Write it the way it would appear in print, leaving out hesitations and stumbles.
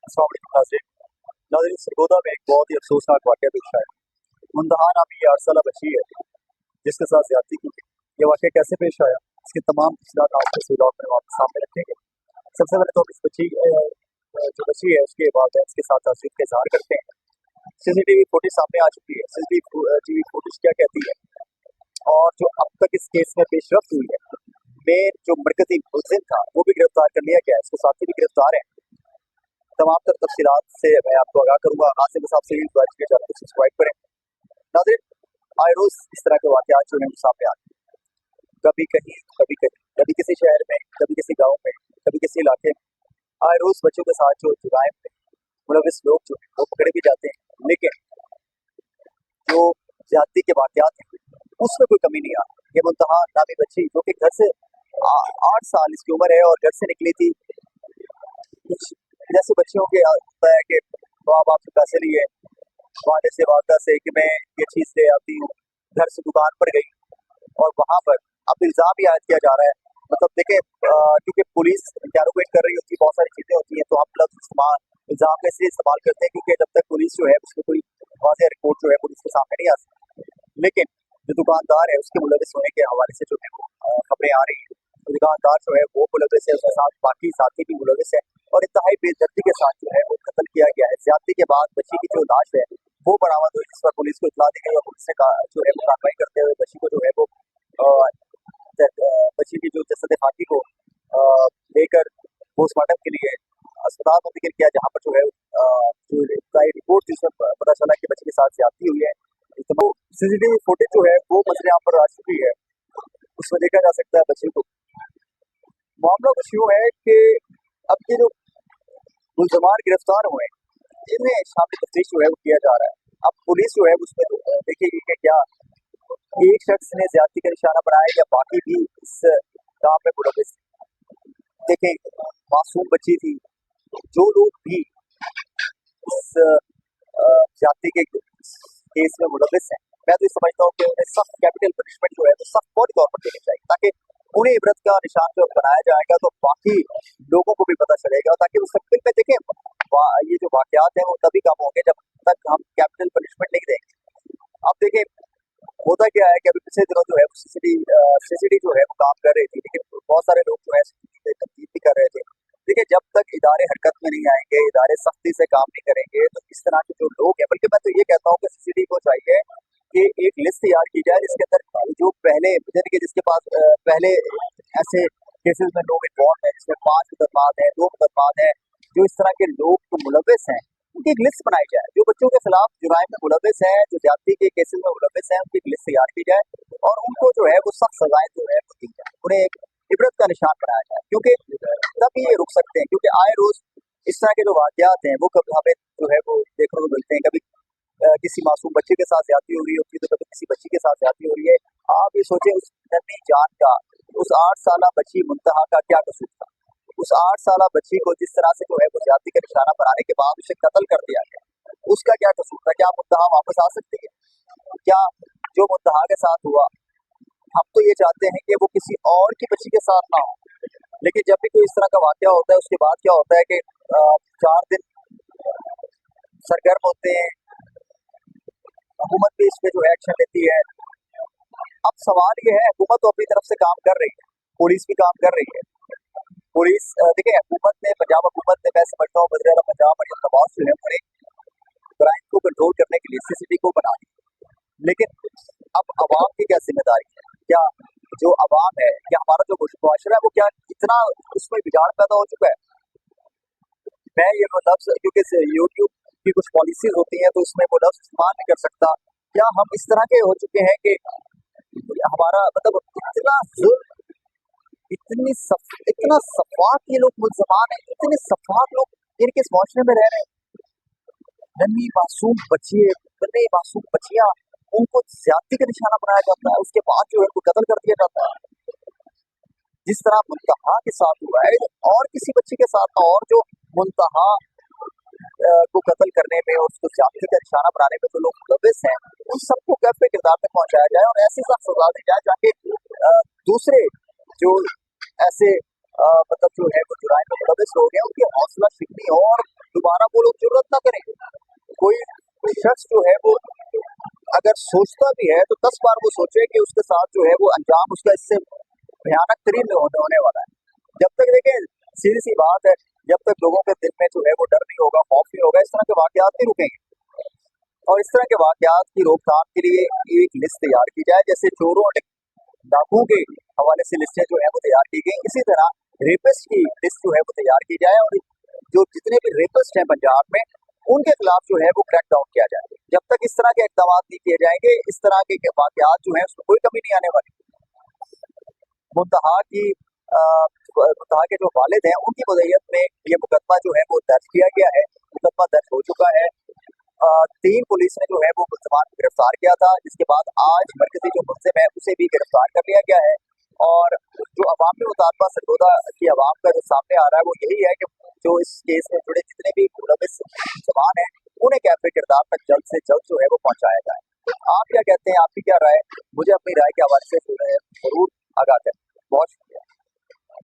अस्सलाम वालेकुम नाज़रीन। नाज़रीन, सरगोदा में एक बहुत ही अफसोसनाक वाक़या पेश आया। मुंतहा नामी ये 8 साला बच्ची है जिसके साथ ज्यादती की गई। ये वाक़या कैसे पेश आया, इसकी तमाम तफसीलात आज के इस व्लॉग में आपके सामने रखेंगे। सबसे पहले तो हम इस बच्ची जो बच्ची है उसके वालिदैन के साथ ताज़्ज़ुब का इज़हार करते हैं। सीसीटीवी फुटेज सामने आ चुकी है। सीसीटीवी फुटेज क्या कहती है और जो अब तक इस केस में पेशरफ्त हुई है, मेन जो मरकजी मुलजिम था वो भी गिरफ्तार कर लिया गया है, उसके साथी भी गिरफ्तार हैं। तमाम तर तफसीलात से मैं आपको आगाह करूंगा। आसिफ साहब से भी के चैनल को सब्सक्राइब करें। नाज़रीन, आए रोज इस तरह के वाक़यात जो हैं वो सामने आते हैं, कभी कहीं कभी कहीं, कभी किसी शहर में, कभी किसी गांव में, कभी किसी इलाके में। आए रोज बच्चों के साथ जो जुराइम में मुलविस लोग जो हैं वो पकड़े भी जाते हैं, लेकिन जो ज्यादती के वाक़यात हैं उसमें कोई कमी नहीं आती। ये मुंतहा नामी बच्ची जो कि घर से 8 साल इसकी उम्र है और घर से निकली थी, कुछ जैसे बच्चियों के होता है कि माँ बाप से पैसे लिए, वाले से वालदा से कि मैं ये चीज़ ले आती हूँ, घर से दुकान पर गई और वहाँ पर अब इल्ज़ाम भी आयद किया जा रहा है। मतलब देखें, क्योंकि पुलिस इंटेरोगेट कर रही होती है, बहुत सारी चीज़ें होती हैं, तो हम लफ्ज़ इस्तेमाल इल्ज़ाम का इसलिए इस्तेमाल करते हैं क्योंकि जब तक पुलिस जो है उसमें कोई वाज़ेह रिपोर्ट जो है पुलिस के सामने नहीं आ सकती। लेकिन जो दुकानदार है उसके मुलविस होने के हवाले से जो है वो खबरें आ रही हैं। तो दुकानदार जो है वो मुलविस है, उसके साथ बाकी साथी भी मुलविस है और इंतहाई बेदर्दी के साथ जो है वो कत्ल किया गया है। ज्यादती के बाद बच्ची की जो लाश है वो बरामद हुई, जिस पर पुलिस को इतला दी गई और पुलिस ने जो है वो कार्रवाई करते हुए बच्ची को जो है वो बच्ची की जो जसद खाकी को लेकर पोस्टमार्टम के लिए अस्पताल मुंतकिल किया, जहाँ पर जो है जो रिपोर्ट जिसमें पता चला कि बच्ची के साथ ज्यादती हुई है। तो सीसीटीवी फुटेज जो है वो मसले यहाँ पर आ चुकी है, उसमें देखा जा सकता है बच्ची को। मामला कुछ यूँ है कि अब ये जो मुलजमान गिरफ्तार हुए इन्हें शामिल तफ्तीश जो है वो किया जा रहा है। अब पुलिस जो है उसमें देखेगी कि क्या एक शख्स ने ज्यादती का निशाना बनाया या बाकी भी इस काम में मुलविस। देखें, मासूम बच्ची थी, जो लोग भी इस ज्यादती के केस में मुलविस हैं, मैं तो ये समझता हूँ कि उन्हें सख्त कैपिटल पनिशमेंट जो है वो सख्त फौरी तौर पर देनी चाहिए, ताकि उन्हें इबरत का निशान जब बनाया जाएगा तो बाकी लोगों को भी पता चलेगा, ताकि मुस्तकबिल में देखें ये जो वाकयात हैं वो तभी कम होंगे जब तक हम कैपिटल पनिशमेंट नहीं देंगे। अब देखें, होता क्या है कि अभी पिछले दिनों जो है सीसीडी जो है वो काम कर रही थी, लेकिन बहुत सारे लोग जो है तब्दील भी कर रहे थे। देखिए, जब तक इदारे हरकत में नहीं आएंगे, इदारे सख्ती से काम नहीं करेंगे, तो इस तरह के जो लोग हैं, बल्कि मैं तो ये कहता हूँ कि सीसीडी को चाहिए कि एक लिस्ट तैयार की जाए जिसके अंदर जो पहले कि जिसके पास पहले ऐसे केसेस में लोग इन्वॉल्व हैं, जिसमें 5 मुकदमात हैं, 2 मुकदमात हैं, जो इस तरह के लोग जो मुलविस हैं उनकी एक लिस्ट बनाई जाए। जो बच्चों के खिलाफ जुराइम में मुलविस हैं, जो ज्यादती के केसेस में मुलविस हैं, उनकी एक लिस्ट तैयार की जाए और उनको जो है वो सख्त सजाएं जो है वो दी जाए, उन्हें एक इबरत का निशान बनाया जाए, क्योंकि तभी ये रुक सकते हैं। क्योंकि आए रोज इस तरह के जो वाकयात हैं वो कभी हमें जो है वो देखने को मिलते हैं। कभी किसी मासूम बच्चे के साथ ज्यादती हो रही होती है, तो कभी किसी बच्ची के साथ ज्यादती हो रही है। आप ये सोचें, उस नन्ही जान का, उस 8 साला बच्ची मुंतहा का क्या कसूर था? उस 8 साला बच्ची को जिस तरह से जो है वो ज्यादती का निशाना बनाने के बाद उसे कत्ल कर दिया गया, उसका क्या कसूर था? क्या मुंतहा वापस आ सकती है? क्या जो मुंतहा के साथ हुआ, हम तो ये चाहते हैं कि वो किसी और की बच्ची के साथ ना हो, लेकिन जब भी कोई इस तरह का वाकया होता है उसके बाद क्या होता है कि 4 दिन सरगर्म होते हैं, हुकूमत भी इस पे जो है एक्शन लेती है। अब सवाल ये है, हुकूमत तो अपनी तरफ से काम कर रही है, पुलिस भी काम कर रही है। पुलिस देखिए, हुकूमत ने, पंजाब हुकूमत ने, मैं समझता हूँ वज़ीर आला पंजाब मरियम नवाज जो है उन्होंने क्राइम को कंट्रोल करने के लिए सीसीटीवी को बना दी, लेकिन अब अवाम की क्या जिम्मेदारी है? क्या जो अवाम है, क्या हमारा जो मुआशरा है वो क्या इतना उसमें बिगाड़ पैदा हो चुका है? मैं ये लफ्ज, क्योंकि यूट्यूब की कुछ पॉलिसीज होती हैं तो उसमें वो लफ्ज इस्तेमाल नहीं कर सकता। क्या हम इस तरह के हो चुके हैं कि हमारा मतलब इतना जुल्म, इतना सफाक ये लोग मुल्ज़मान हैं, इतने सफाक लोग इनके इस माशरे में रह रहे हैं। नन्ही मासूम बच्चियां, उनको ज्यादती का निशाना बनाया जाता है, उसके बाद जो है उनको कत्ल कर दिया जाता है, जिस तरह मुंतहा के साथ हुआ है और किसी बच्ची के साथ। और जो मुंतहा को कत्ल करने में और उसको ज्यादती का निशाना बनाने में जो लोग मुलविस हैं, उन सबको कैफे किरदार में पहुंचाया जाए और ऐसी सख्त सजा दी जाए ताकि दूसरे जो ऐसे मतलब जो है वो जुराइम में मुलविस हो गए उनकी हौसला शिकनी हो और दोबारा वो लोग जरूरत ना करें। कोई शख्स जो है वो अगर सोचता भी है तो 10 बार वो सोचे कि उसके साथ जो है वो अंजाम उसका इससे भयानक तरीन होने वाला है। जब तक देखें, सीधी सी बात है, जब तक लोगों के दिल में जो है वो डर नहीं होगा, खौफ नहीं होगा, इस तरह के वाकयात नहीं रुकेंगे। और इस तरह के वाकयात की रोकथाम के लिए एक लिस्ट तैयार की जाए, जैसे चोरों और डाकुओं के हवाले से लिस्टें जो है वो तैयार की गई, इसी तरह रेपिस्ट की लिस्ट जो है वो तैयार की जाए, और जो जितने भी रेपिस्ट हैं पंजाब में उनके खिलाफ जो है वो क्रैक डाउन किया जाए। जब तक इस तरह के इकदाम नहीं किए जाएंगे, इस तरह के वाकयात जो है उसमें कोई कमी नहीं आने वाली। मुंतहा की मुंतहा के जो वालिद हैं उनकी वज़ीयत में ये मुकदमा जो है वो दर्ज किया गया है, मुकदमा दर्ज हो चुका है। 3 पुलिस ने जो है वो मुल्ज़मान को गिरफ्तार किया था, जिसके बाद आज मरकजी जो मुल्ज़िम है उसे भी गिरफ्तार कर लिया गया है। और जो अवामी मुतालबा सरगोदा की आवाम का जो सामने आ रहा है वो यही है कि जो इस केस में जुड़े जितने भी मुलविस मुल्ज़मान हैं उन्हें कैफ़े किरदार तक जल्द से जल्द जो है वो पहुँचाया जाए। आप क्या कहते हैं, आपकी क्या राय? मुझे अपनी राय के हवाले से जो है जरूर आगाह करें। बहुत शुक्रिया।